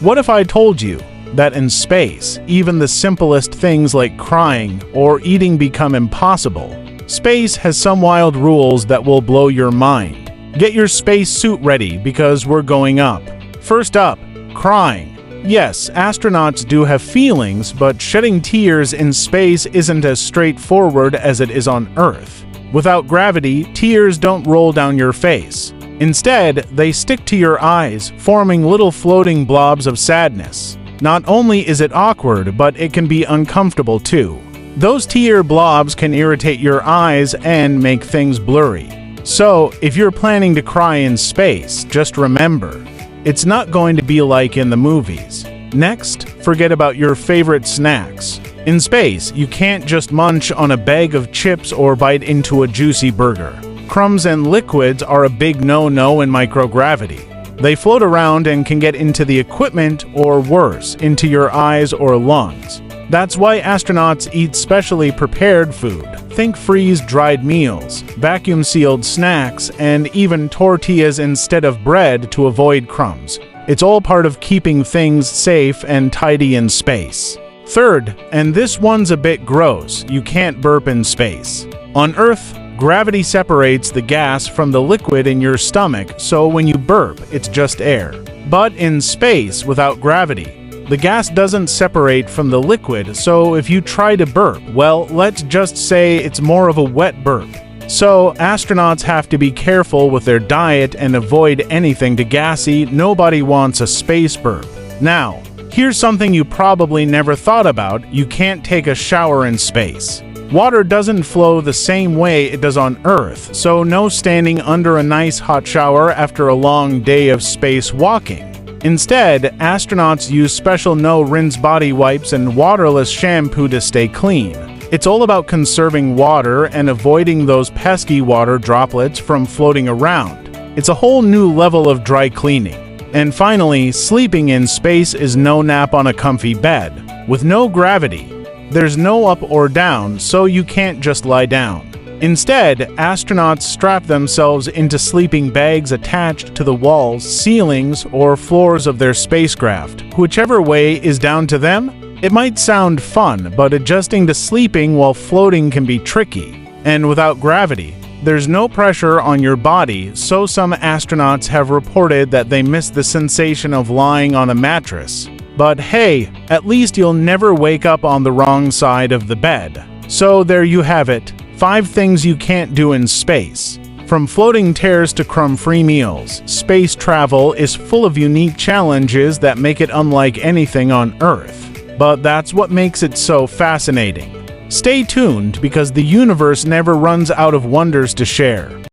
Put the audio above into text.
What if I told you that in space, even the simplest things like crying or eating become impossible? Space has some wild rules that will blow your mind. Get your space suit ready because we're going up. First up, crying. Yes, astronauts do have feelings, but shedding tears in space isn't as straightforward as it is on Earth. Without gravity, tears don't roll down your face. Instead, they stick to your eyes, forming little floating blobs of sadness. Not only is it awkward, but it can be uncomfortable too. Those tear blobs can irritate your eyes and make things blurry. So, if you're planning to cry in space, just remember, it's not going to be like in the movies. Next, forget about your favorite snacks. In space, you can't just munch on a bag of chips or bite into a juicy burger. Crumbs and liquids are a big no-no in microgravity. They float around and can get into the equipment or worse, into your eyes or lungs. That's why astronauts eat specially prepared food. Think freeze-dried meals, vacuum-sealed snacks, and even tortillas instead of bread to avoid crumbs. It's all part of keeping things safe and tidy in space. Third, and this one's a bit gross, you can't burp in space. On Earth, gravity separates the gas from the liquid in your stomach, so when you burp, it's just air. But in space, without gravity, the gas doesn't separate from the liquid, so if you try to burp, well, let's just say it's more of a wet burp. So, astronauts have to be careful with their diet and avoid anything too gassy. Nobody wants a space burp. Now, here's something you probably never thought about. You can't take a shower in space. Water doesn't flow the same way it does on Earth, so no standing under a nice hot shower after a long day of space walking. Instead, astronauts use special no-rinse body wipes and waterless shampoo to stay clean. It's all about conserving water and avoiding those pesky water droplets from floating around. It's a whole new level of dry cleaning. And finally, sleeping in space is no nap on a comfy bed. With no gravity, there's no up or down, so you can't just lie down. Instead, astronauts strap themselves into sleeping bags attached to the walls, ceilings, or floors of their spacecraft. Whichever way is down to them. It might sound fun, but adjusting to sleeping while floating can be tricky. And without gravity, there's no pressure on your body, so some astronauts have reported that they miss the sensation of lying on a mattress. But hey, at least you'll never wake up on the wrong side of the bed. So there you have it. 5 things you can't do in space. From floating tears to crumb-free meals, space travel is full of unique challenges that make it unlike anything on Earth. But that's what makes it so fascinating. Stay tuned because the universe never runs out of wonders to share.